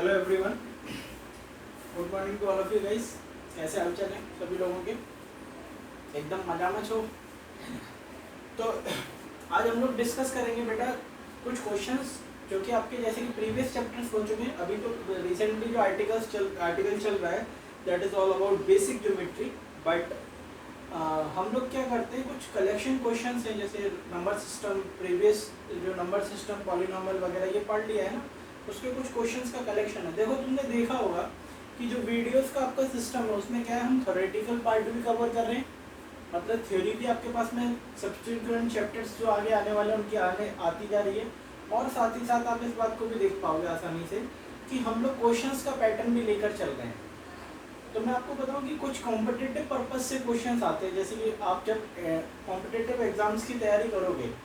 Hello everyone, good morning to all of you guys. कैसे हालचाल है सभी लोगों के? एकदम मजा में छो। तो आज हम लोग डिस्कस करेंगे बेटा कुछ क्वेश्चंस जो कि आपके जैसे कि प्रीवियस चैप्टर्स हो चुके हैं। अभी तो रिसेंटली जो आर्टिकल चल रहा है that is all about basic geometry. But हम लोग क्या करते हैं, कुछ कलेक्शन क्वेश्चंस हैं जैसे नंबर सिस्टम, प्रीवियस जो नंबर सिस्टम पॉलिनॉमियल वगैरह ये पढ़ लिया है ना, उसके कुछ क्वेश्चंस का कलेक्शन है। देखो तुमने देखा होगा कि जो वीडियोस का आपका सिस्टम है उसमें क्या है, हम थ्योरेटिकल पार्ट भी कवर कर रहे हैं, मतलब थ्योरी भी आपके पास में सब्सिक्वेंट चैप्टर्स जो आगे आने वाले हैं उनकी आगे आती जा रही है, और साथ ही साथ आप इस बात को भी देख पाओगे आसानी से कि हम लोग क्वेश्चंस का पैटर्न भी लेकर चल रहे हैं। तो मैं आपको बताऊं कि कुछ कॉम्पिटिटिव पर्पस से क्वेश्चंस आते हैं, जैसे कि आप जब कॉम्पिटिटिव एग्जाम्स की तैयारी करोगे,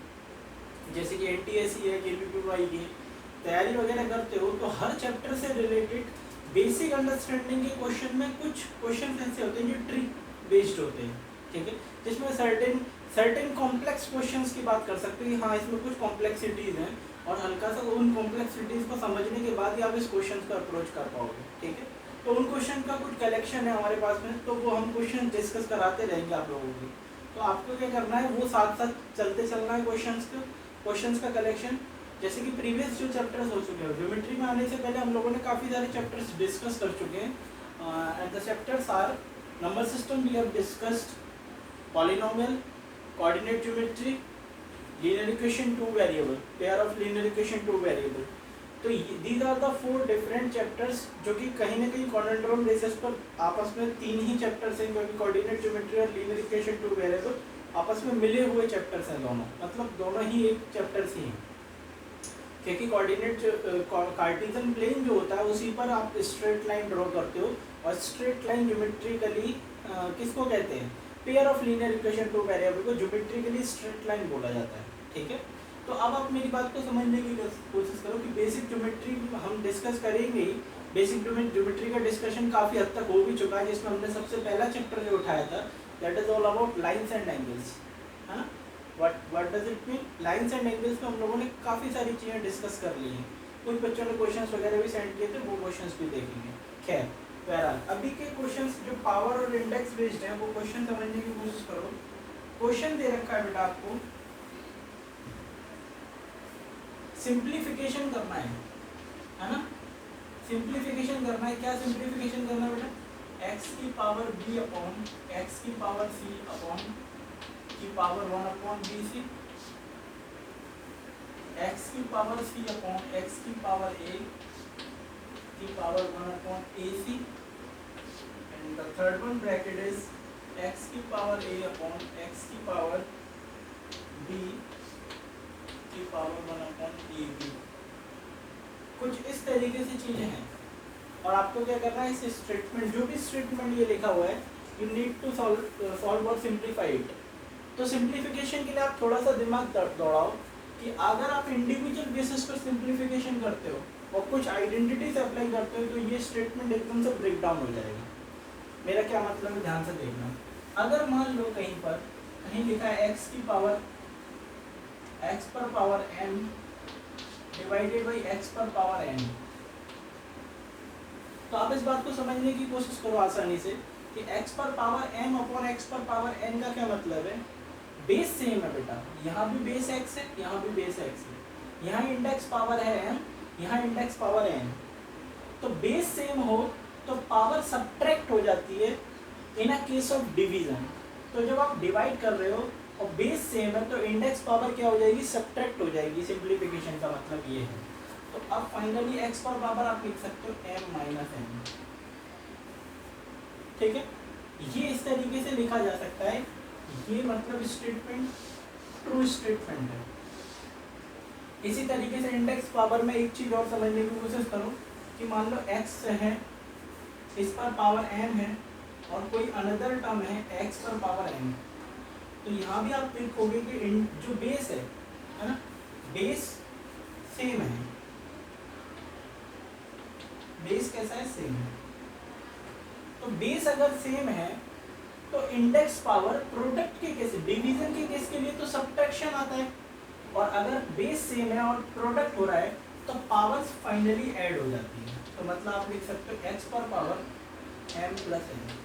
जैसे कि NTSC है, KPPY की तैयारी वगैरह करते हो, तो हर चैप्टर से रिलेटेड बेसिक अंडरस्टैंडिंग के क्वेश्चन में कुछ क्वेश्चन ऐसे होते हैं जो ट्रिक बेस्ड होते हैं, ठीक है, जिसमें सर्टेन कॉम्प्लेक्स क्वेश्चंस की बात कर सकते हैं कि हाँ इसमें कुछ कॉम्प्लेक्सिटीज़ हैं, और हल्का सा उन कॉम्प्लेक्सिटीज़ को समझने के बाद ही आप इस क्वेश्चन को अप्रोच कर पाओगे, ठीक है। तो उन क्वेश्चन का कुछ कलेक्शन है हमारे पास में, तो वो हम क्वेश्चन डिस्कस कराते रहेंगे आप लोगों की। तो आपको क्या करना है, वो साथ साथ चलते चलना है क्वेश्चंस का कलेक्शन। जैसे कि प्रीवियस जो चैप्टर्स हो चुके हैं, ज्योमेट्री में आने से पहले हम लोगों ने काफ़ी सारे चैप्टर्स डिस्कस कर चुके हैं। And the chapters are number system, we have discussed polynomial, coordinate geometry, linear equation two variable, pair of linear equation two variable. तो these are the 4 different chapters जो कि कहीं ना कहीं कॉन्ड्रोम बेसिस पर आपस में 3 ही चैप्टर्स हैं, क्योंकि कोऑर्डिनेट ज्योमेट्री और लीनियर इक्वेशन टू वेरिएबल आपस में मिले हुए चैप्टर्स हैं दोनों, मतलब दोनों ही एक चैप्टर्स ही हैं, क्योंकि कोऑर्डिनेट कार्टेशियन प्लेन जो होता है उसी पर आप स्ट्रेट लाइन ड्रॉ करते हो, और स्ट्रेट लाइन ज्योमेट्रिकली किसको कहते हैं, pair of linear equation two variable को ज्योमेट्रिकली स्ट्रेट लाइन बोला जाता है, ठीक है। तो अब आप मेरी बात को समझने की कोशिश करो कि बेसिक ज्योमेट्री हम डिस्कस करेंगे ही। बेसिक ज्योमेट्री का डिस्कशन काफ़ी हद तक हो भी चुका है, जिसमें हमने सबसे पहला चैप्टर जो उठाया था that is all about lines and angles, है ना। What does it mean, lines and angles में हम लोगों ने काफ़ी सारी चीज़ें डिस्कस कर ली हैं। कुछ बच्चों ने क्वेश्चंस वगैरह भी सेंड किए थे, वो क्वेश्चंस भी देखेंगे। खैर बहरहाल अभी के क्वेश्चंस जो पावर और इंडेक्स बेस्ड हैं वो क्वेश्चन समझने की कोशिश करो। क्वेश्चन दे रखा है बेटा आपको, सिंप्लीफिकेशन करना है ना, सिंप्लीफिकेशन करना है। क्या सिंप्लीफिकेशन करना है बेटा, x की पावर b अपॉन x की पावर c अपॉन की पावर 1 अपॉन bc, x की पावर c अपॉन x की पावर a की power 1 upon ac, and the third one bracket is x की पावर a अपॉन x की power b की power 1 upon ab। कुछ इस तरीके से चीजें हैं, और आपको क्या करना है, इस स्टेटमेंट जो भी स्टेटमेंट ये लिखा हुआ है, यू नीड टू सॉल्व और सिंप्लीफाई इट। तो सिंप्लीफिकेशन के लिए आप थोड़ा सा दिमाग दौड़ाओ कि अगर आप इंडिविजुअल बेसिस पर सिंप्लीफिकेशन करते हो और कुछ आइडेंटिटी से अप्लाई करते हो, तो ये स्टेटमेंट एकदम से ब्रेक डाउन हो जाएगा। मेरा क्या मतलब है, ध्यान से देखना। अगर मान लो कहीं लिखा है x की पावर x पर power m divided by x पर पावर n, तो आप इस बात को समझने की कोशिश करो आसानी से कि x पर पावर m अपॉन x पर पावर n का क्या मतलब है। बेस सेम है बेटा, यहाँ भी बेस x है, यहाँ भी बेस x है, यहाँ इंडेक्स पावर है m, यहाँ इंडेक्स पावर n। तो बेस सेम हो तो पावर सब्ट्रैक्ट हो जाती है इन अ केस ऑफ डिवीजन। तो जब आप डिवाइड कर रहे हो और बेस सेम है तो इंडेक्स पावर क्या हो जाएगी, सब्ट्रैक्ट हो जाएगी। सिंप्लीफिकेशन का मतलब ये है। तो अब फाइनली x पर पावर आप लिख सकते हो m माइनस n, ठीक है। ये इस तरीके से लिखा जा सकता है, ये मतलब स्टेटमेंट ट्रू स्टेटमेंट है। इसी तरीके से इंडेक्स पावर में एक चीज और समझने की कोशिश करो कि मान लो x है, इस पर पावर m है, और कोई अनदर टर्म है x पर पावर n, तो यहाँ भी आप देखोगे कि जो बेस है ना, बेस सेम है। बेस कैसा है, सेम है। तो बेस अगर सेम है तो इंडेक्स पावर प्रोडक्ट के केस, डिवीजन के केस के लिए तो सब्ट्रैक्शन आता है, और अगर बेस सेम है और प्रोडक्ट हो रहा है तो पावर्स फाइनली ऐड हो जाती है। तो मतलब आप लिख सकते हो x पर पावर m प्लस n।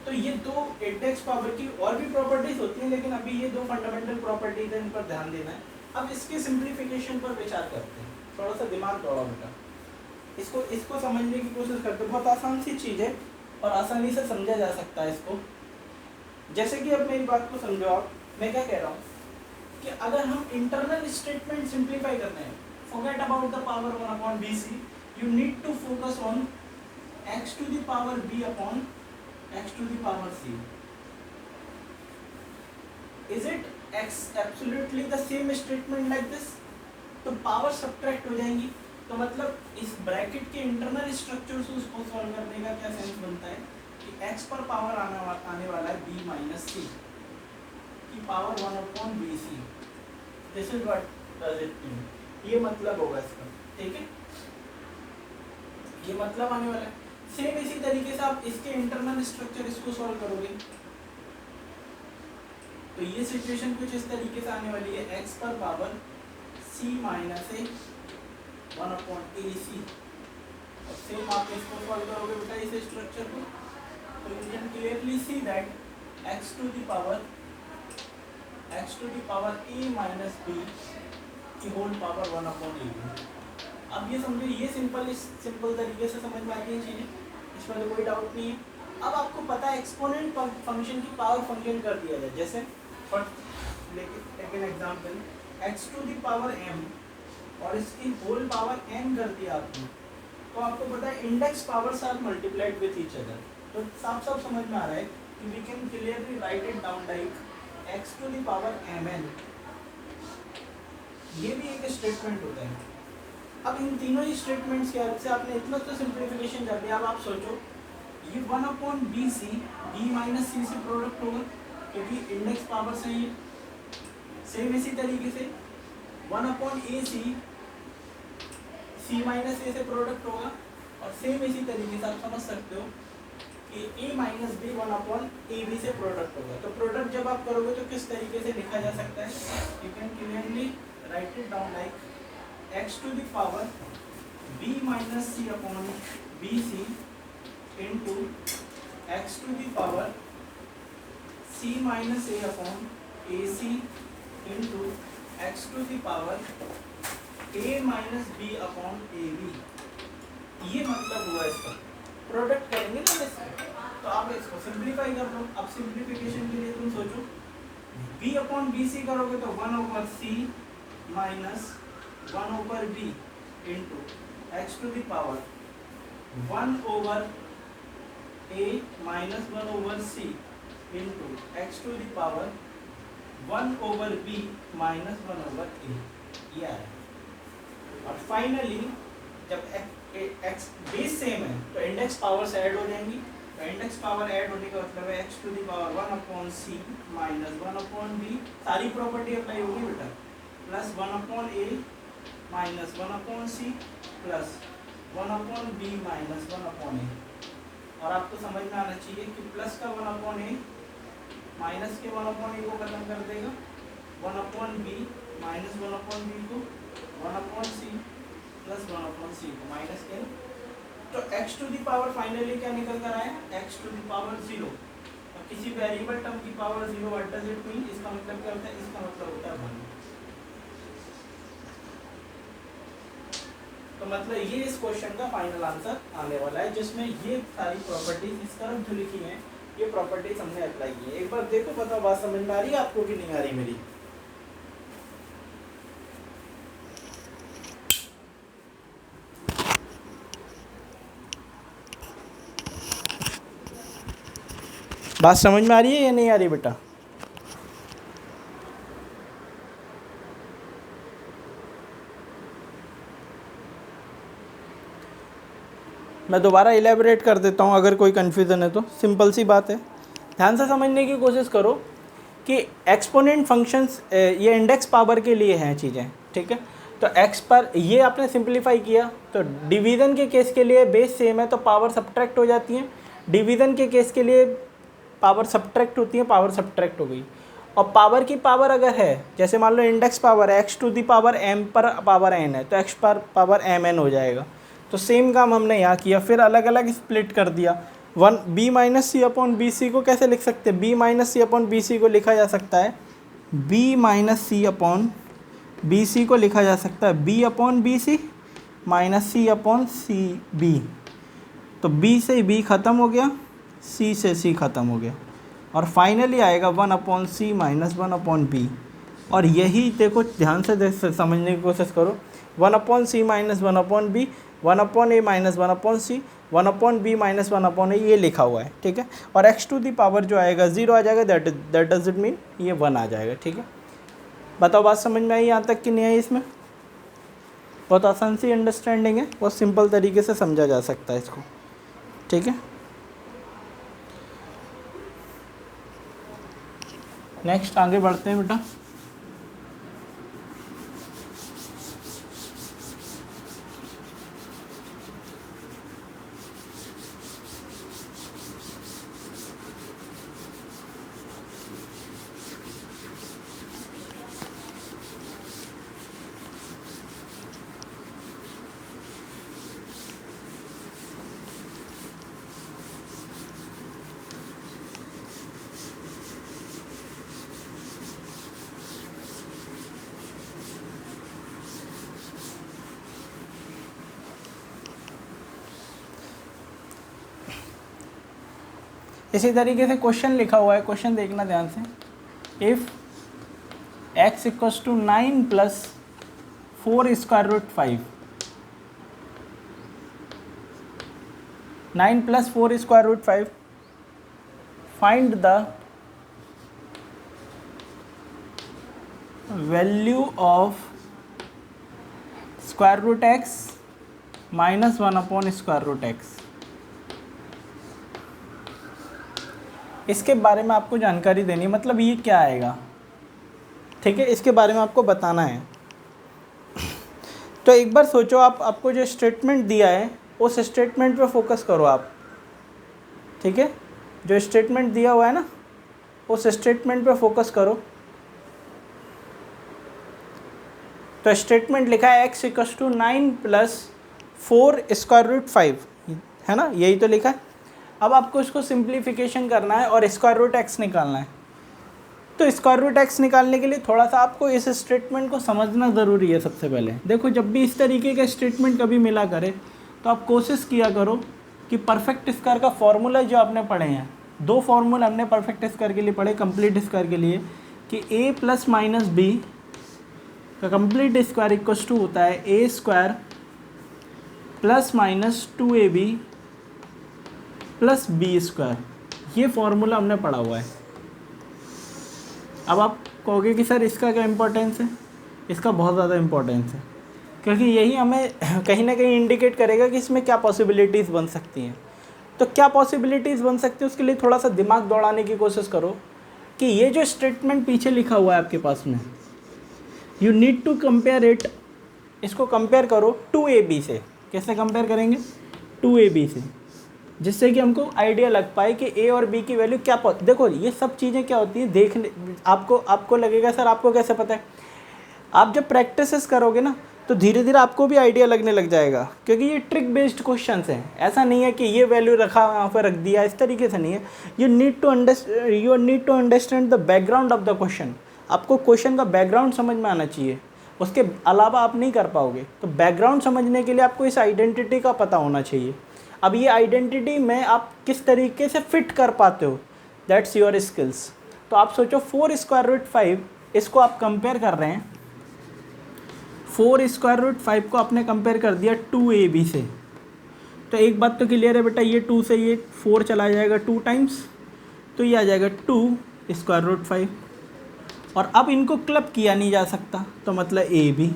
तो ये दो इंडेक्स पावर की और भी प्रॉपर्टीज होती हैं, लेकिन अभी ये दो फंडामेंटल प्रॉपर्टीज हैं, इन पर ध्यान देना है। अब इसके सिंप्लीफिकेशन पर विचार करते हैं, थोड़ा सा दिमाग दौड़ा बेटा, इसको समझने की कोशिश करते हैं। बहुत आसान सी चीज़ है और आसानी से समझा जा सकता है इसको। जैसे कि अब मेरी बात को समझो आप, मैं क्या कह रहा हूँ कि अगर हम इंटरनल स्टेटमेंट सिंप्लीफाई करते हैं, forget about the power 1 upon B C, you need to focus on x to the power b upon x to the power c. Is it absolutely the same statement like this? तो power subtract हो जाएंगी। तो मतलब इस bracket के internal structure से उसको solve करने का क्या सेंस बनता है कि x पर पावर आने वाला है b माइनस सी की power 1 upon B C. This is what does it mean, ये मतलब होगा इसका, ठीक है, ये मतलब आने वाला है। सेम इसी तरीके से आप इसके इंटरनल स्ट्रक्चर इसको सॉल्व करोगे तो ये सिचुएशन कुछ इस तरीके से आने वाली है, x पर पावर c माइनस ए 1 अपॉन ए सी। और सेम आप इसको सॉल्व करोगे बेटा इस स्ट्रक्चर को, तो you can clearly see that x to the power a minus b की होल पावर 1 अपॉन ए बी। अब ये समझो, ये सिंपल तरीके से समझ में आ गई चीज़ें, इसमें तो कोई डाउट नहीं है। अब आपको पता है एक्सपोनेंट फंक्शन की पावर फंक्शन कर दिया जाए, जैसे लेकिन example x to the power m और इसकी होल पावर n कर दिया आपने, तो आपको पता है index powers are multiplied with each other. तो साफ साफ समझ में आ रहा है कि we can clearly write it down like x to the power mn। ये भी एक स्टेटमेंट होता है। अब इन तीनों ही स्टेटमेंट्स के हेल्प से आपने इतना तो सिंप्लीफिकेशन कर दिया। अब आप सोचो ये 1 upon B c, b minus c से प्रोडक्ट होगा क्योंकि इंडेक्स पावर से ही। सेम इसी तरीके से 1 अपॉन ए सी, सी माइनस ए से प्रोडक्ट होगा। और सेम इसी तरीके से आप समझ सकते हो कि a minus b 1 upon A b से प्रोडक्ट होगा। तो प्रोडक्ट जब आप करोगे तो किस तरीके से लिखा जा सकता है, you can clearly write it down like x to the power b minus c upon bc into x to the power c minus a upon ac into x to the power a minus b upon ab। ये मतलब हुआ इसका। Product करेंगे ना इससे, तो आप इसको सिंप्लीफाई कर लो। अब सिंप्लीफिकेशन के लिए तुम सोचो b अपॉन बी सी करोगे तो 1 over c minus 1 over b into x to the power 1 over a minus 1 over c into x to the power 1 over b minus 1 over a, ये आ रहा है। और फाइनली जब x बेस सेम है तो index powers add हो जाएंगी। तो इंडेक्स पावर ऐड होने का मतलब है x to the power 1 upon c minus 1 upon b, सारी प्रॉपर्टी अप्लाई होगी बेटा, plus 1 upon a minus 1 upon C plus 1 upon B minus 1 upon a. और आपको समझ में आना चाहिए कि प्लस का 1 अपॉन ए माइनस के 1 अपॉन ए को खत्म कर देगा, 1 upon B minus 1 upon B को, 1 अपॉन सी प्लस 1 अपॉन सी को माइनस के। तो x to the power finally क्या निकल कर आया, x टू द पावर 0। और किसी वेरिएबल टर्म की power 0 what does it mean, इसका मतलब क्या होता है, इसका मतलब होता है 1। तो मतलब ये इस क्वेश्चन का फाइनल आंसर आने वाला है, जिसमें ये सारी प्रॉपर्टीज इस तरफ जो लिखी हैं ये प्रॉपर्टीज हमने अप्लाई की है। एक बार देखो, बताओ बात समझ में आ रही है आपको कि नहीं आ रही मेरी। बात समझ में आ रही है या नहीं आ रही बेटा? मैं दोबारा इलेबोरेट कर देता हूँ अगर कोई कन्फ्यूज़न है तो। सिंपल सी बात है, ध्यान से समझने की कोशिश करो कि एक्सपोनेंट फंक्शंस ये इंडेक्स पावर के लिए हैं चीज़ें, ठीक है। तो x पर ये आपने सिंप्लीफाई किया तो डिवीज़न के केस के लिए बेस सेम है तो पावर सब्ट्रैक्ट हो जाती है, डिवीज़न के केस के लिए पावर सब्ट्रैक्ट होती है, पावर सब्ट्रैक्ट हो गई। और पावर की पावर अगर है, जैसे मान लो इंडेक्स पावर है x to the power m पर पावर n है, तो x पर पावर mn हो जाएगा। तो सेम काम हमने यहाँ किया, फिर अलग अलग स्प्लिट कर दिया। One b minus c upon B c को कैसे लिख सकते हैं? b minus c upon B c को लिखा जा सकता है, b minus c upon B c को लिखा जा सकता है b upon B c minus c upon c b. तो b से b ख़त्म हो गया, c से c ख़त्म हो गया, और फाइनली आएगा 1/c माइनस 1/b। और यही देखो, ध्यान से समझने की कोशिश करो, 1/c minus 1/b, 1/a minus 1/c, 1/b minus 1/a, ये लिखा हुआ है, ठीक है। और x टू दी पावर जो आएगा 0 आ जाएगा, दैट डज इट मीन ये 1 आ जाएगा, ठीक है। बताओ बात समझ में आई यहाँ तक कि नहीं आई? इसमें बहुत आसान सी अंडरस्टैंडिंग है, बहुत सिंपल तरीके से समझा जा सकता है इसको, ठीक है। नेक्स्ट आगे बढ़ते हैं बेटा। इसी तरीके से क्वेश्चन लिखा हुआ है, क्वेश्चन देखना ध्यान से। If x equals to 9 plus 4 square root 5, 9 plus 4 square root 5, find the value of square root x minus 1 square root x। इसके बारे में आपको जानकारी देनी, मतलब ये क्या आएगा, ठीक है, इसके बारे में आपको बताना है। तो एक बार सोचो, आपको जो स्टेटमेंट दिया है उस स्टेटमेंट पे फोकस करो आप, ठीक है। जो स्टेटमेंट दिया हुआ है ना, उस स्टेटमेंट पे फोकस करो। तो स्टेटमेंट लिखा है x equals to 9 plus 4 square root 5, है ना, यही तो लिखा है। अब आपको इसको सिंप्लीफिकेशन करना है और स्क्वायर रूट x निकालना है। तो स्क्वायर रूट x निकालने के लिए थोड़ा सा आपको इस स्टेटमेंट को समझना ज़रूरी है। सबसे पहले देखो, जब भी इस तरीके का स्टेटमेंट कभी मिला करे तो आप कोशिश किया करो कि परफेक्ट स्क्वायर का फॉर्मूला जो आपने पढ़े हैं, 2 फॉर्मूला हमने परफेक्ट स्क्वायर के लिए पढ़े, कंप्लीट स्क्वायर के लिए, कि a प्लस माइनस बी का कंप्लीट स्क्वायर इक्वल्स टू होता है a square plus minus 2ab plus B square. ये फॉर्मूला हमने पढ़ा हुआ है। अब आप कहोगे कि सर इसका क्या इम्पोर्टेंस है? इसका बहुत ज़्यादा इम्पोर्टेंस है, क्योंकि यही हमें कहीं ना कहीं इंडिकेट करेगा कि इसमें क्या पॉसिबिलिटीज़ बन सकती हैं। तो क्या पॉसिबिलिटीज़ बन सकती है, उसके लिए थोड़ा सा दिमाग दौड़ाने की कोशिश करो कि ये जो स्टेटमेंट पीछे लिखा हुआ है आपके पास में, you need to compare it, इसको कंपेयर करो 2ab से। कैसे कंपेयर करेंगे? 2ab से, जिससे कि हमको आइडिया लग पाए कि a और b की वैल्यू क्या। देखो ये सब चीज़ें क्या होती हैं, देखने आपको लगेगा सर आपको कैसे पता है। आप जब प्रैक्टिसेस करोगे ना तो धीरे धीरे आपको भी आइडिया लगने लग जाएगा, क्योंकि ये ट्रिक बेस्ड क्वेश्चंस हैं। ऐसा नहीं है कि ये वैल्यू रखा यहाँ पर रख दिया, इस तरीके से नहीं है। You need to understand the background of the question. आपको क्वेश्चन का बैकग्राउंड समझ में आना चाहिए, उसके अलावा आप नहीं कर पाओगे। तो बैकग्राउंड समझने के लिए आपको इस आइडेंटिटी का पता होना चाहिए। अब ये आइडेंटिटी में आप किस तरीके से फिट कर पाते हो, दैट्स योर स्किल्स। तो आप सोचो 4 स्क्वायर रूट 5, इसको आप कंपेयर कर रहे हैं, 4 स्क्वायर रूट 5 को आपने कंपेयर कर दिया 2ab से। तो एक बात तो क्लियर है बेटा, ये 2 से ये 4 चला जाएगा 2 टाइम्स, तो ये आ जाएगा 2 स्क्वायर रूट 5। और अब इनको क्लब किया नहीं जा सकता, तो मतलब ab,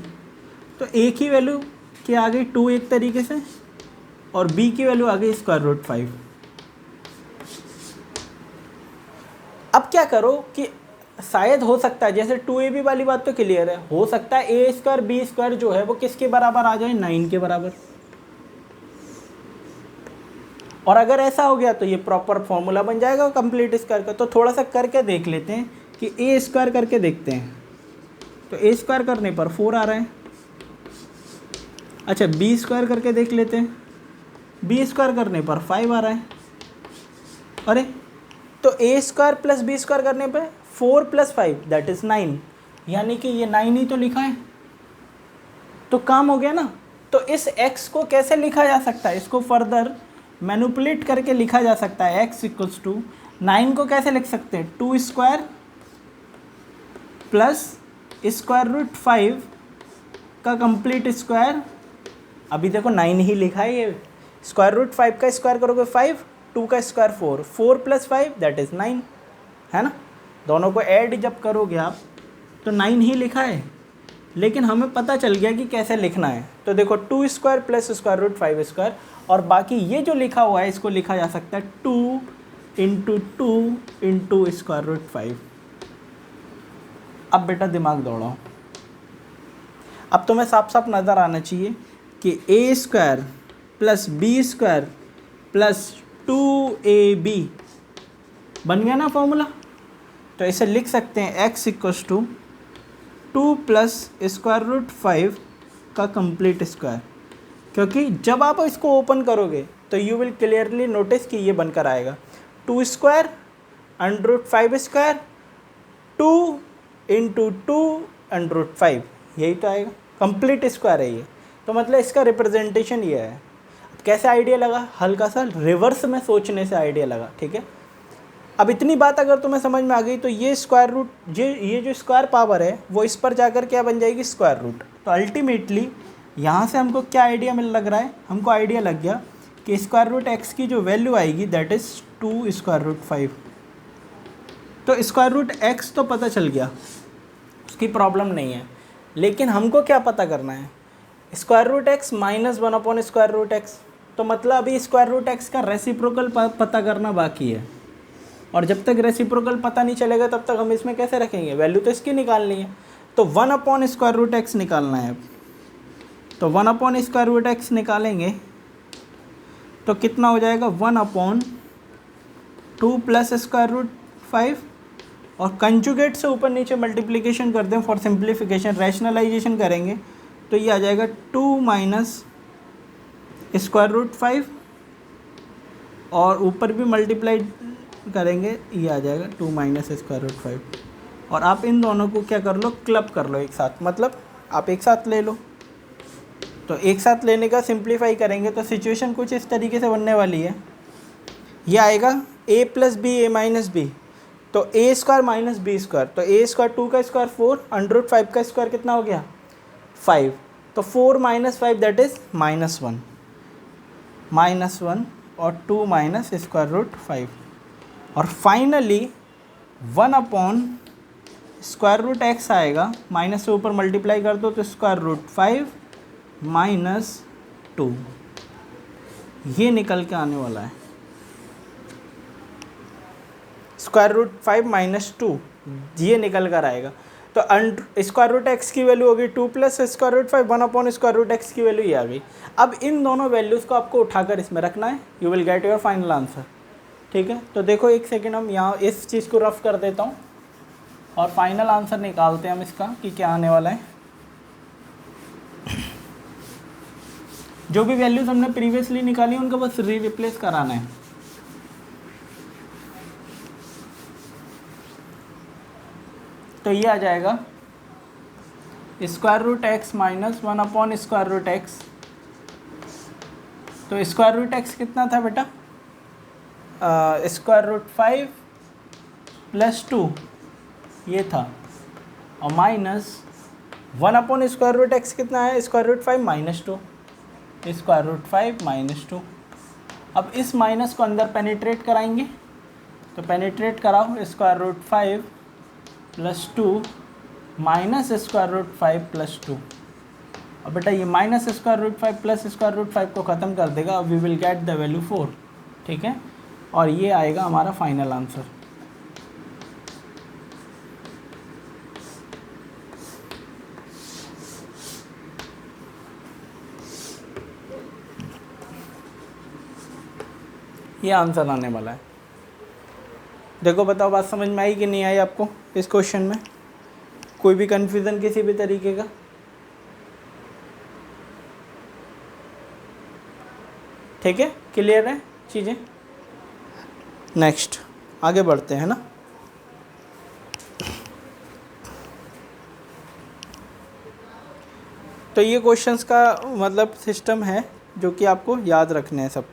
तो a की वैल्यू क्या आ गई 2 एक तरीके से, और b की वैल्यू आ गई स्क्वायर रूट 5। अब क्या करो कि शायद हो सकता है, जैसे 2ab वाली बात तो क्लियर है, हो सकता है a स्क्वायर b स्क्वायर जो है वो किसके बराबर आ जाए, 9 के बराबर। और अगर ऐसा हो गया तो ये प्रॉपर फॉर्मूला बन जाएगा कंप्लीट स्क्वायर का। तो थोड़ा सा करके देख लेते हैं कि ए स्क्वायर करके देखते हैं। तो ए स्क्वायर करने पर 4 आ रहा है। अच्छा बी स्क्वायर करके देख लेते हैं, बी स्क्वायर करने पर 5 आ रहा है। अरे तो ए स्क्वायर प्लस बी स्क्वायर करने पर 4 + 5 दैट इज़ 9, यानी कि ये 9 ही तो लिखा है, तो काम हो गया ना। तो इस x को कैसे लिखा जा सकता है, इसको फर्दर मैनिपुलेट करके लिखा जा सकता है। x = 9 को कैसे लिख सकते हैं, 2 स्क्वायर प्लस √5 का कंप्लीट स्क्वायर। अभी देखो 9 ही लिखा है, ये √5 का स्क्वायर करोगे 5, 2 का स्क्वायर 4, 4 + 5 दैट इज़ 9, है ना। दोनों को ऐड जब करोगे आप तो 9 ही लिखा है, लेकिन हमें पता चल गया कि कैसे लिखना है। तो देखो 2 स्क्वायर प्लस √5 स्क्वायर, और बाकी ये जो लिखा हुआ है इसको लिखा जा सकता है 2 × 2 × √5। अब बेटा दिमाग दौड़ाओ, अब तुम्हें साफ साफ नज़र आना चाहिए कि a square plus B square plus 2ab बन गया ना फॉर्मूला। तो इसे लिख सकते हैं x = 2 + √5 का कंप्लीट स्क्वायर, क्योंकि जब आप इसको ओपन करोगे तो यू विल क्लियरली नोटिस कि ये बनकर आएगा 2 स्क्वायर √5 स्क्वायर 2 × 2 √5, यही तो आएगा, कंप्लीट स्क्वायर है ये। तो मतलब इसका रिप्रेजेंटेशन ये है। कैसे आइडिया लगा, हल्का सा रिवर्स में सोचने से आइडिया लगा, ठीक है। अब इतनी बात अगर तुम्हें समझ में आ गई तो ये स्क्वायर रूट, ये जो स्क्वायर पावर है वो इस पर जाकर क्या बन जाएगी, स्क्वायर रूट। तो अल्टीमेटली यहाँ से हमको क्या आइडिया लग रहा है, हमको आइडिया लग गया कि √x की जो वैल्यू आएगी दैट इज़ 2 √5। तो √x तो पता चल गया, उसकी प्रॉब्लम नहीं है, लेकिन हमको क्या पता करना है, √x - 1 √x। तो मतलब अभी √x का रेसिप्रोकल पता करना बाकी है, और जब तक रेसिप्रोकल पता नहीं चलेगा तब तक हम इसमें कैसे रखेंगे, वैल्यू तो इसकी निकालनी है। तो 1 / √x निकालना है। तो 1 / √x निकालेंगे तो कितना हो जाएगा, 1/2 + √5, और कंजुगेट से ऊपर नीचे मल्टीप्लिकेशन कर दें फॉर सिंप्लीफिकेशन, रैशनलाइजेशन करेंगे तो ये आ जाएगा 2 - √5, और ऊपर भी मल्टीप्लाई करेंगे ये आ जाएगा 2 - √5। और आप इन दोनों को क्या कर लो, क्लब कर लो एक साथ, मतलब आप एक साथ ले लो। तो एक साथ लेने का सिंप्लीफाई करेंगे तो सिचुएशन कुछ इस तरीके से बनने वाली है। ये आएगा a + b a - b, तो a² - b², तो a² 2 का स्क्वायर 4, √5 का स्क्वायर कितना हो गया 5, तो 4 - 5 दैट इज़ -1, और 2 - √5, और फाइनली 1/√x आएगा, माइनस से ऊपर मल्टीप्लाई कर दो तो √5 - 2 ये निकल के आने वाला है। √5 - 2 ये निकल कर आएगा। तो √x की वैल्यू होगी 2 + √5, 1/√x की वैल्यू ये आ गई। अब इन दोनों वैल्यूज़ को आपको उठाकर इसमें रखना है, you will get your final answer, ठीक है। तो देखो एक सेकेंड, हम यहाँ इस चीज़ को रफ कर देता हूँ और फाइनल आंसर निकालते हैं हम इसका कि क्या आने वाला है। जो भी वैल्यूज़ हमने प्रीवियसली निकाली उनको बस रिप्लेस कराना है। तो ये आ जाएगा √x - 1/√x। तो √x कितना था बेटा, √5 + 2 ये था, और माइनस 1/√x कितना है, √5 - 2, √5 - 2। अब इस माइनस को अंदर पेनिट्रेट कराएंगे, तो पेनिट्रेट कराओ, √5 + 2 माइनस √5 + 2। अब बेटा ये माइनस √5 + √5 को ख़त्म कर देगा, we will get the value 4, ठीक है। और ये आएगा हमारा फाइनल आंसर। ये आंसर आने वाला है। देखो बताओ बात समझ में आई कि नहीं आई आपको इस क्वेश्चन में? कोई भी कन्फ्यूज़न किसी भी तरीके का? ठीक है, क्लियर है चीज़ें? नेक्स्ट आगे बढ़ते हैं ना। तो ये क्वेश्चंस का मतलब सिस्टम है जो कि आपको याद रखने हैं सब।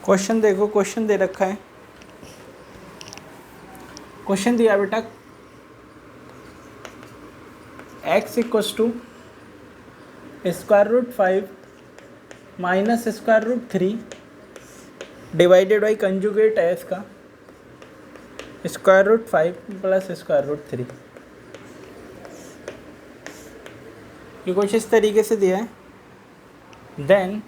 क्वेश्चन देखो, क्वेश्चन दे रखा है। क्वेश्चन दिया बेटा x equals to square root 5 minus square root 3 divided by conjugate है इसका square root 5 plus square root 3। ये कुछ इस तरीके से दिया है। Then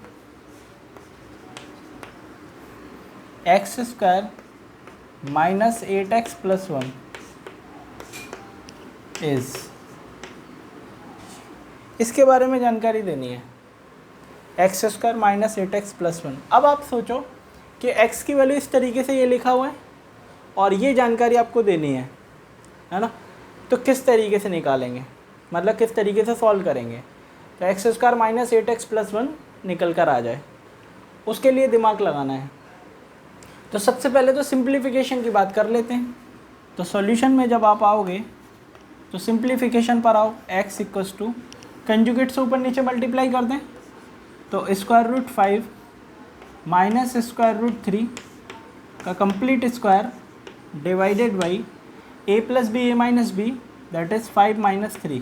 X square minus 8x plus 1 is, इसके बारे में जानकारी देनी है। X square minus 8x plus 1। अब आप सोचो कि x की वैल्यू इस तरीके से ये लिखा हुआ है और ये जानकारी आपको देनी है ना। तो किस तरीके से निकालेंगे, मतलब किस तरीके से सॉल्व करेंगे? तो X square minus 8x plus 1 निकल कर आ जाए, उसके लिए दिमाग लगाना है। तो सबसे पहले तो सिंप्लीफिकेशन की बात कर लेते हैं। तो सॉल्यूशन में जब आप आओगे तो सिंप्लीफिकेशन पर आओ। x इक्वस टू कंजुगेट से ऊपर नीचे मल्टीप्लाई कर दें तो square root 5 minus square root 3 का complete square divided by a plus B A minus B that is 5 minus 3।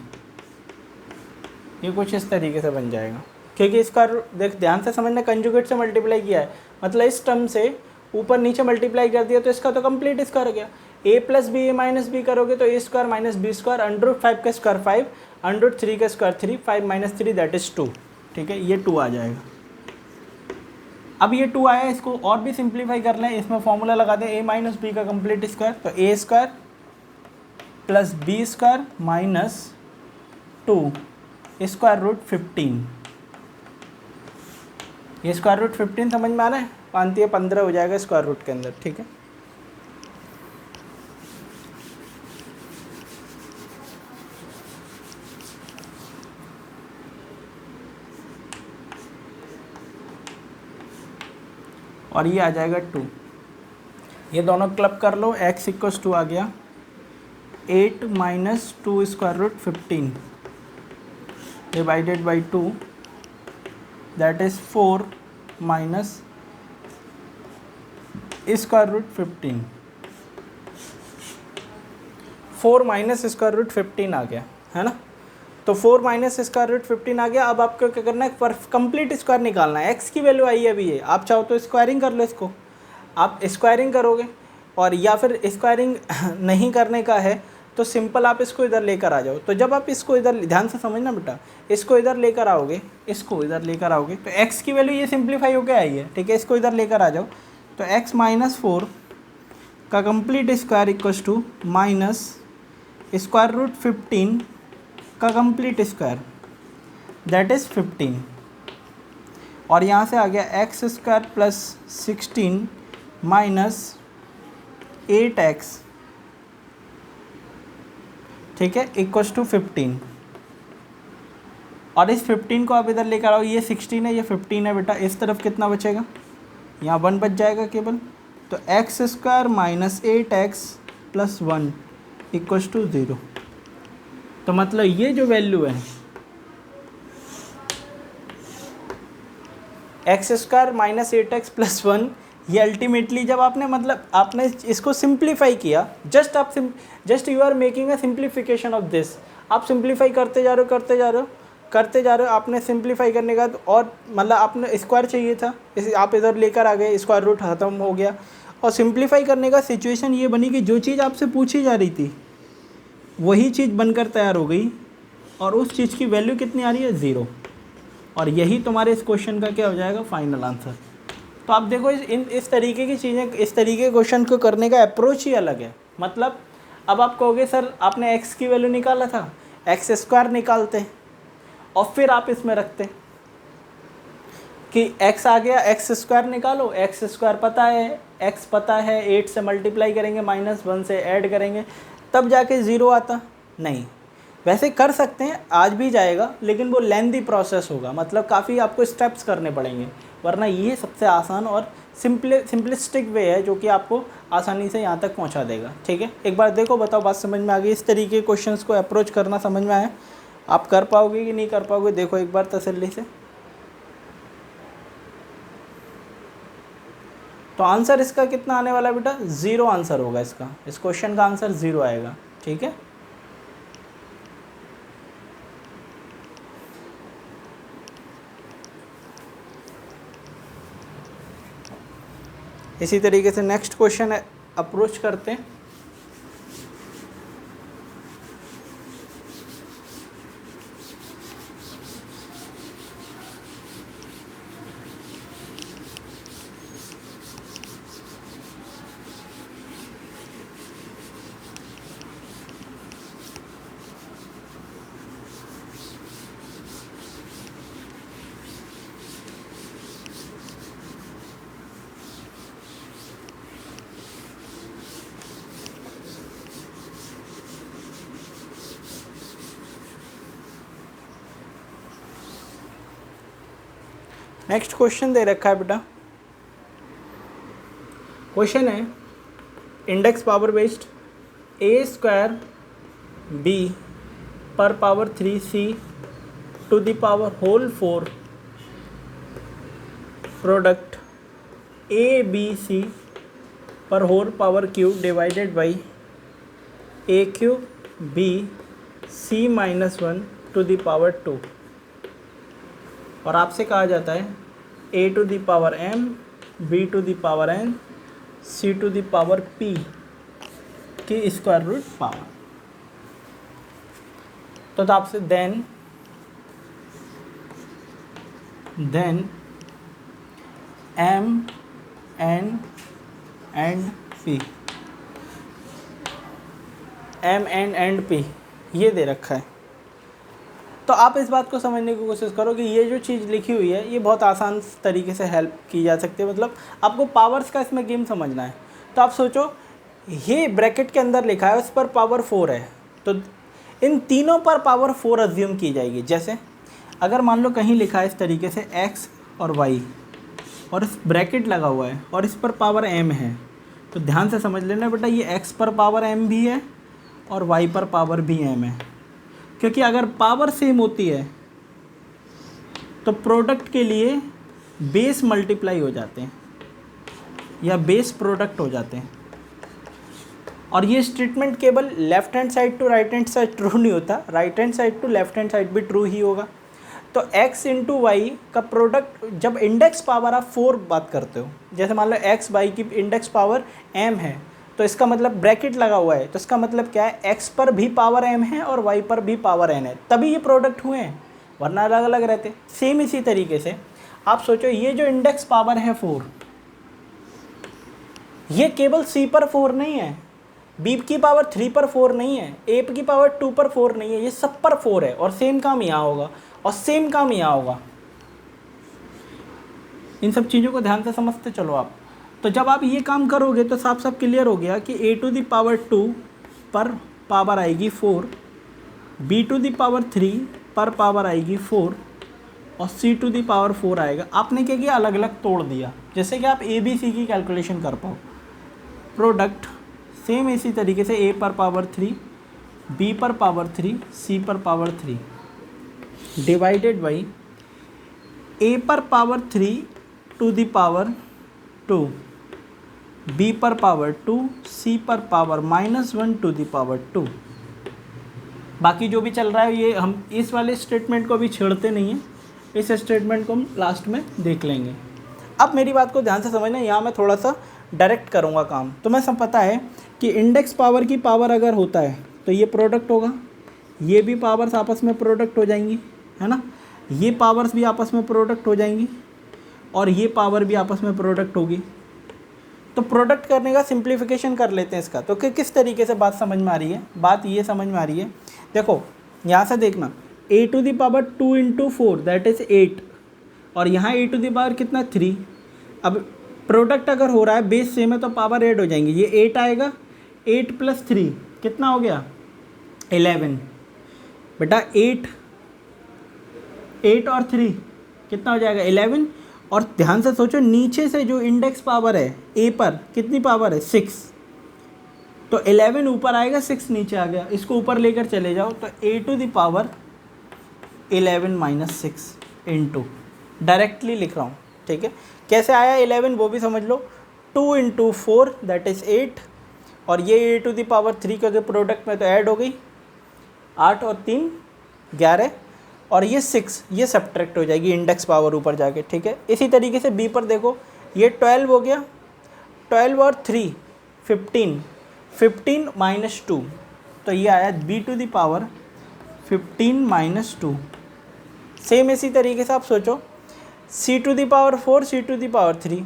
ये कुछ इस तरीके से बन जाएगा, क्योंकि इसका देख ध्यान से समझना, कंजुगेट से मल्टीप्लाई किया है मतलब इस टर्म से ऊपर नीचे मल्टीप्लाई कर दिया तो इसका तो कंप्लीट स्क्वायर हो गया। a plus B A minus B करोगे तो a square minus B square, under root 5 का स्क्वायर 5, अंडर रूट 3 का स्क्वायर 3, 5 माइनस 3 दैट इज़ 2। ठीक है, ये 2 आ जाएगा। अब ये 2 आया, इसको और भी सिंप्लीफाई कर लें। इसमें फॉर्मूला लगा दें a माइनस बी का कंप्लीट स्क्वायर, तो a square plus B square minus 2 square root 15। ये स्क्वायर रूट 15 समझ में आ रहा है? 5 15 हो जाएगा स्क्वायर रूट के अंदर। ठीक है, और ये आ जाएगा 2। ये दोनों क्लब कर लो, x इक्वस टू आ गया 8 minus 2 square root 15 divided by 2 that is 4 minus square root 15। 4 minus square root 15 आ गया है ना। तो 4 माइनस स्क्वायर रूट 15 आ गया। अब आपको क्या करना है, पर कंप्लीट स्क्वायर निकालना है। x की वैल्यू आई है अभी ये, आप चाहो तो स्क्वायरिंग कर लो इसको। आप स्क्वायरिंग करोगे और या फिर स्क्वायरिंग नहीं करने का है तो सिंपल आप इसको इधर लेकर आ जाओ। तो जब आप इसको इधर, ध्यान से समझना बेटा, इसको इधर लेकर आओगे, इसको इधर लेकर आओगे तो x की वैल्यू ये सिंप्लीफाई होकर आई है। ठीक है, इसको इधर लेकर आ जाओ तो x माइनस 4 का complete square equals to minus square root 15 का कंप्लीट स्क्वायर दैट इज़ 15। और यहाँ से आ गया x square plus 16 minus 8x, ठीक है, इक्वस टू 15। और इस 15 को आप इधर लेकर आओ, ये 16 है, ये 15 है बेटा, इस तरफ कितना बचेगा, यहाँ 1 बच जाएगा केवल। तो X square minus 8x plus 1 equals to 0। तो मतलब ये जो वैल्यू है X square minus 8x plus 1, ये अल्टीमेटली जब आपने मतलब आपने इसको सिंप्लीफाई किया, just you are making a simplification of this, आप सिंप्लीफाई करते जा रहे हो, आपने सिंप्लीफाई करने का और मतलब आपने स्क्वायर चाहिए था, इसे आप इधर लेकर आ गए, स्क्वायर रूट ख़त्म हो गया, और सिंप्लीफाई करने का सिचुएशन ये बनी कि जो चीज़ आपसे पूछी जा रही थी वही चीज़ बनकर तैयार हो गई, और उस चीज़ की वैल्यू कितनी आ रही है, 0। और यही तुम्हारे इस क्वेश्चन का क्या हो जाएगा, फाइनल आंसर। तो आप देखो इस तरीके की चीज़ें, इस तरीके के क्वेश्चन को करने का अप्रोच ही अलग है। मतलब अब आप कहोगे सर आपने x की वैल्यू निकाला था, एक्स स्क्वायर निकालते और फिर आप इसमें रखते कि x आ गया, एक्स स्क्वायर निकालो, एक्स स्क्वायर पता है, x पता है, 8 से मल्टीप्लाई करेंगे, -1 से ऐड करेंगे, तब जाके 0 आता। नहीं, वैसे कर सकते हैं, आज भी जाएगा, लेकिन वो लेंथी प्रोसेस होगा, मतलब काफ़ी आपको स्टेप्स करने पड़ेंगे, वरना ये सबसे आसान और सिंपलिस्टिक वे है जो कि आपको आसानी से यहाँ तक पहुँचा देगा। ठीक है, एक बार देखो, बताओ बात समझ में आ गई, इस तरीके के क्वेश्चंस को अप्रोच करना समझ में आया, आप कर पाओगे कि नहीं कर पाओगे, देखो एक बार तसल्ली से। तो आंसर इसका कितना आने वाला है बेटा, 0 आंसर होगा इसका, इस क्वेश्चन का आंसर 0 आएगा। ठीक है, इसी तरीके से नेक्स्ट क्वेश्चन अप्रोच करते हैं। नेक्स्ट क्वेश्चन दे रखा है बेटा, क्वेश्चन है index power based a square b पर power 3c to the power whole 4 product a b c पर होल power cube divided by a cube b c -1 to the power 2, और आपसे कहा जाता है a to the power m, b to the power n, c to the power p की square root power. तो आपसे then m n and p, m n and p ये दे रखा है। तो आप इस बात को समझने की कोशिश करो कि ये जो चीज़ लिखी हुई है ये बहुत आसान तरीके से हेल्प की जा सकती है, मतलब आपको पावर्स का इसमें गेम समझना है। तो आप सोचो ये ब्रैकेट के अंदर लिखा है, उस पर पावर 4 है, तो इन तीनों पर पावर 4 अज्यूम की जाएगी। जैसे अगर मान लो कहीं लिखा है इस तरीके से x और y और इस ब्रैकेट लगा हुआ है और इस पर पावर m है, तो ध्यान से समझ लेना बेटा ये x पर पावर m भी है और y पर पावर भी m है, क्योंकि अगर पावर सेम होती है तो प्रोडक्ट के लिए बेस मल्टीप्लाई हो जाते हैं या बेस प्रोडक्ट हो जाते हैं। और ये स्टेटमेंट केवल left hand side to right hand side true नहीं होता, right hand side to left hand side भी ट्रू ही होगा। तो x इंटू वाई का प्रोडक्ट, जब इंडेक्स पावर आप 4 बात करते हो, जैसे मान लो x वाई की इंडेक्स पावर m है, तो इसका मतलब ब्रैकेट लगा हुआ है, तो इसका मतलब क्या है, x पर भी पावर m है और y पर भी पावर n है, तभी ये प्रोडक्ट हुए हैं, वरना अलग अलग रहते। सेम इसी तरीके से आप सोचो ये जो इंडेक्स पावर है 4, ये केवल c पर 4 नहीं है, b की पावर 3 पर 4 नहीं है, a की पावर 2 पर 4 नहीं है, ये सब पर 4 है। और सेम काम यहाँ होगा और सेम काम यहाँ होगा। इन सब चीज़ों को ध्यान से समझते चलो आप। तो जब आप ये काम करोगे तो साफ साफ क्लियर हो गया कि a टू द पावर 2 पर पावर आएगी 4, b टू द पावर 3 पर पावर आएगी 4 और c टू दी पावर 4 आएगा। आपने क्या किया, अलग अलग तोड़ दिया, जैसे कि आप ए बी सी की कैलकुलेशन कर पाओ। प्रोडक्ट सेम इसी तरीके से a पर पावर 3, b पर पावर 3, c पर पावर 3 डिवाइडेड बाई a पर power 3 to the power 2, b पर पावर 2, c पर पावर -1 टू दी पावर 2। बाकी जो भी चल रहा है ये हम इस वाले स्टेटमेंट को भी छेड़ते नहीं हैं, इस स्टेटमेंट को हम लास्ट में देख लेंगे। अब मेरी बात को ध्यान से समझना, यहाँ मैं थोड़ा सा डायरेक्ट करूँगा काम। तो मैं सब पता है कि इंडेक्स पावर की पावर अगर होता है तो ये प्रोडक्ट होगा, ये भी पावर्स आपस में प्रोडक्ट हो जाएंगी, है ना, ये पावर्स भी आपस में प्रोडक्ट हो जाएंगी और ये पावर भी आपस में प्रोडक्ट होगी। तो प्रोडक्ट करने का सिंप्लीफिकेशन कर लेते हैं इसका। तो किस तरीके से बात समझ में आ रही है, बात ये समझ में आ रही है, देखो यहाँ से देखना, a to the power 2 into 4 that is 8 और यहाँ a टू दी पावर कितना 3। अब प्रोडक्ट अगर हो रहा है, बेस सेम है तो पावर ऐड हो जाएंगी, ये 8 आएगा, 8 + 3 कितना हो गया 11। बेटा 8 और 3 कितना हो जाएगा 11। और ध्यान से सोचो, नीचे से जो इंडेक्स पावर है a पर कितनी पावर है 6, तो 11 ऊपर आएगा, 6 नीचे आ गया, इसको ऊपर लेकर चले जाओ तो a to the power 11 - 6 into, directly लिख रहा हूँ, ठीक है। कैसे आया 11 वो भी समझ लो, 2 इंटू 4 दैट इज़ 8 और ये a टू दी पावर 3 क्योंकि प्रोडक्ट में तो ऐड हो गई, 8 और 3 11 और ये 6, ये सब्ट्रैक्ट हो जाएगी इंडेक्स पावर ऊपर जाके, ठीक है। इसी तरीके से b पर देखो, ये 12 हो गया, 12 और 3 15, 15 - 2 तो ये आया b to the power 15 - 2। Same इसी तरीके से आप सोचो, c to the power 4, c to the power 3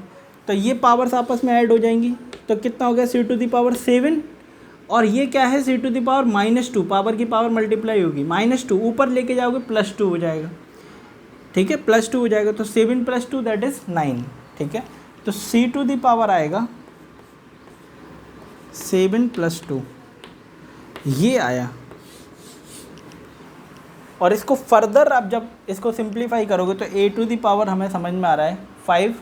तो ये पावर्स आपस में ऐड हो जाएंगी, तो कितना हो गया c टू दी पावर 7 और ये क्या है c to the power -2, power की पावर मल्टीप्लाई होगी, -2 ऊपर लेके जाओगे +2 हो जाएगा, ठीक है, +2 हो जाएगा, तो 7 + 2 दैट इज़ 9, ठीक है। तो c टू दी पावर आएगा 7 + 2, ये आया। और इसको फर्दर आप जब इसको सिंप्लीफाई करोगे तो a टू दी पावर हमें समझ में आ रहा है 5,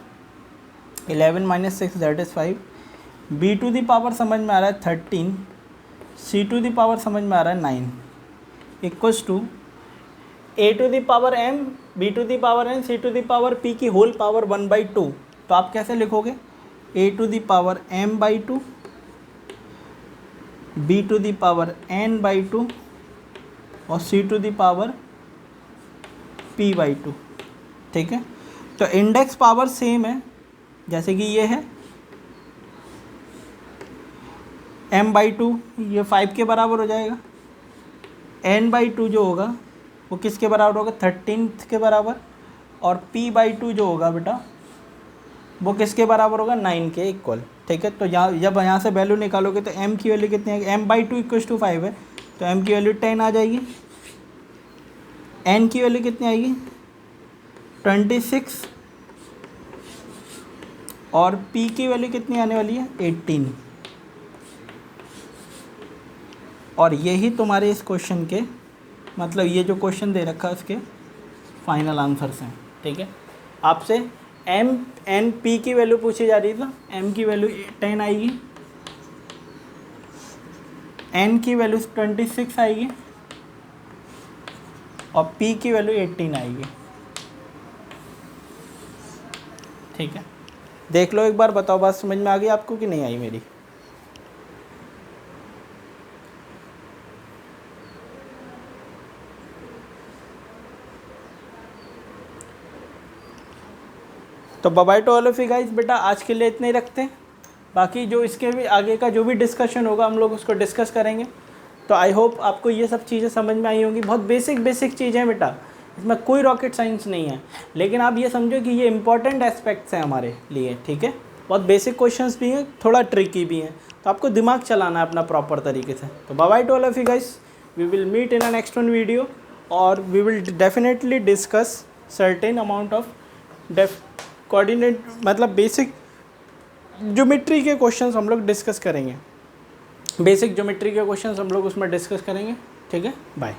11 - 6 that is 5, b to the power समझ में आ रहा है 13, c टू दी पावर समझ में आ रहा है 9 equals to a to the power m, b to the power n, c to the power p की होल पावर 1/2। तो आप कैसे लिखोगे, a to the power m/2, b to the power n/2 और c to the power p/2, ठीक है। तो index power same है, जैसे कि ये है m/2, ये 5 के बराबर हो जाएगा, n/2 जो होगा वो किसके बराबर होगा 13 के बराबर, और p/2 जो होगा बेटा वो किसके बराबर होगा 9 के इक्वल, ठीक है। तो यहाँ जब यहाँ से वैल्यू निकालोगे तो m की वैल्यू कितनी आएगी, m/2 = 5 है तो m की वैल्यू 10 आ जाएगी, n की वैल्यू कितनी आएगी 26 और p की वैल्यू कितनी आने वाली है 18। और यही तुम्हारे इस क्वेश्चन के मतलब ये जो क्वेश्चन दे रखा है उसके फाइनल आंसर्स हैं, ठीक है। आपसे m n p की वैल्यू पूछी जा रही है, तो m की वैल्यू 10 आएगी, n की वैल्यू 26 आएगी और p की वैल्यू 18 आएगी, ठीक है। देख लो एक बार, बताओ बात समझ में आ गई आपको कि नहीं आई मेरी। तो bye to all of you guys, बेटा आज के लिए इतने ही रखते हैं, बाकी जो इसके भी आगे का जो भी डिस्कशन होगा हम लोग उसको डिस्कस करेंगे। तो आई होप आपको ये सब चीज़ें समझ में आई होंगी। बहुत बेसिक चीज़ें हैं बेटा, इसमें कोई रॉकेट साइंस नहीं है, लेकिन आप ये समझो कि ये इंपॉर्टेंट एस्पेक्ट्स हैं हमारे लिए, ठीक है। बहुत बेसिक क्वेश्चंस भी हैं, थोड़ा ट्रिकी भी हैं, तो आपको दिमाग चलाना है अपना प्रॉपर तरीके से। तो bye to all of you guys, we will meet in a next one video और we will definitely discuss certain amount of coordinate मतलब बेसिक ज्योमेट्री के क्वेश्चंस हम लोग डिस्कस करेंगे, बेसिक ज्योमेट्री के क्वेश्चंस हम लोग उसमें डिस्कस करेंगे, ठीक है। बाय।